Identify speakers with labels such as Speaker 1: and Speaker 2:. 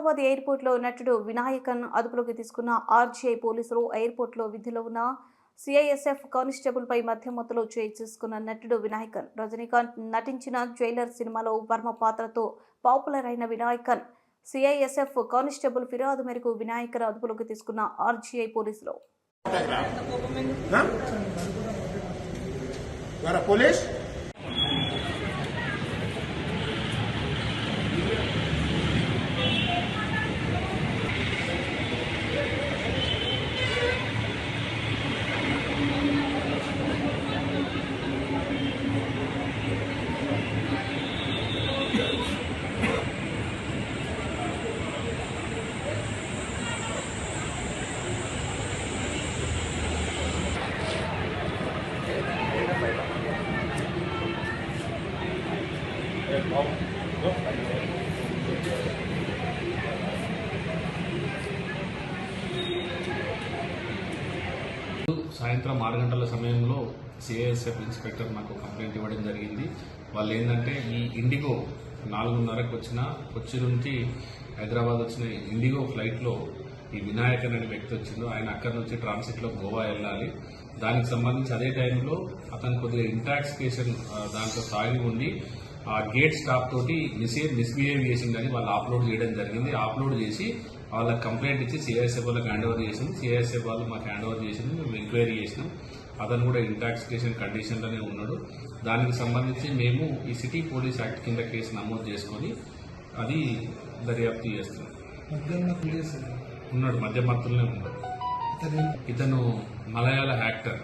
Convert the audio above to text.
Speaker 1: హైదరాబాద్ ఎయిర్పోర్ట్లో నటుడు వినాయకన్ అదుపులోకి తీసుకున్న ఆర్జీఐ పోలీసులు ఎయిర్పోర్ట్లో విధిలో ఉన్న సిఐఎస్ఎఫ్ కానిస్టేబుల్పై మద్యం మత్తులో చేయి చేసుకున్న నటుడు వినాయకన్. రజనీకాంత్ నటించిన జైలర్ సినిమాలో వర్మ పాత్రతో పాపులర్ అయిన వినాయకన్ సిఐఎస్ఎఫ్ కానిస్టేబుల్ ఫిర్యాదు మేరకు వినాయకన్ అదుపులోకి తీసుకున్న ఆర్జీఐ పోలీసులు.
Speaker 2: సాయంత్రం 6 గంటల సమయంలో సిఐఎస్ఎఫ్ ఇన్స్పెక్టర్ నాకు కంప్లైంట్ ఇవ్వడం జరిగింది. వాళ్ళు ఏంటంటే ఈ ఇండిగో 4:30కు వచ్చిన కొచ్చి నుంచి హైదరాబాద్ వచ్చిన ఇండిగో ఫ్లైట్లో ఈ వినాయకన్ అనే వ్యక్తి వచ్చిండు. ఆయన అక్కడి నుంచి ట్రాన్సిట్లో గోవా వెళ్ళాలి. దానికి సంబంధించి అదే టైంలో అతను కొద్దిగా ఇంటాక్సికేషన్ దాంట్లో తాగి ఉండి ఆ గేట్ స్టాప్ తోటి మిస్బిహేవ్ చేసిందని వాళ్ళు అప్లోడ్ చేయడం జరిగింది. అప్లోడ్ చేసి వాళ్ళకి కంప్లైంట్ ఇచ్చి సిఐఎస్ఎఫ్ వాళ్ళకి హ్యాండ్ ఓవర్ చేసింది. సిఐఎస్ఎఫ్ వాళ్ళు మాకు హ్యాండ్ ఓవర్ చేసింది. మేము ఎంక్వైరీ చేసినాం. అతను కూడా ఇంటాక్సికేషన్ కండిషన్లోనే ఉన్నాడు. దానికి సంబంధించి మేము ఈ సిటీ పోలీస్ యాక్ట్ కింద కేసు నమోదు చేసుకొని అది దర్యాప్తు చేస్తున్నాం. ఉన్నాడు, మధ్య మత్తులోనే ఉన్నాడు. ఇతను మలయాళ యాక్టర్.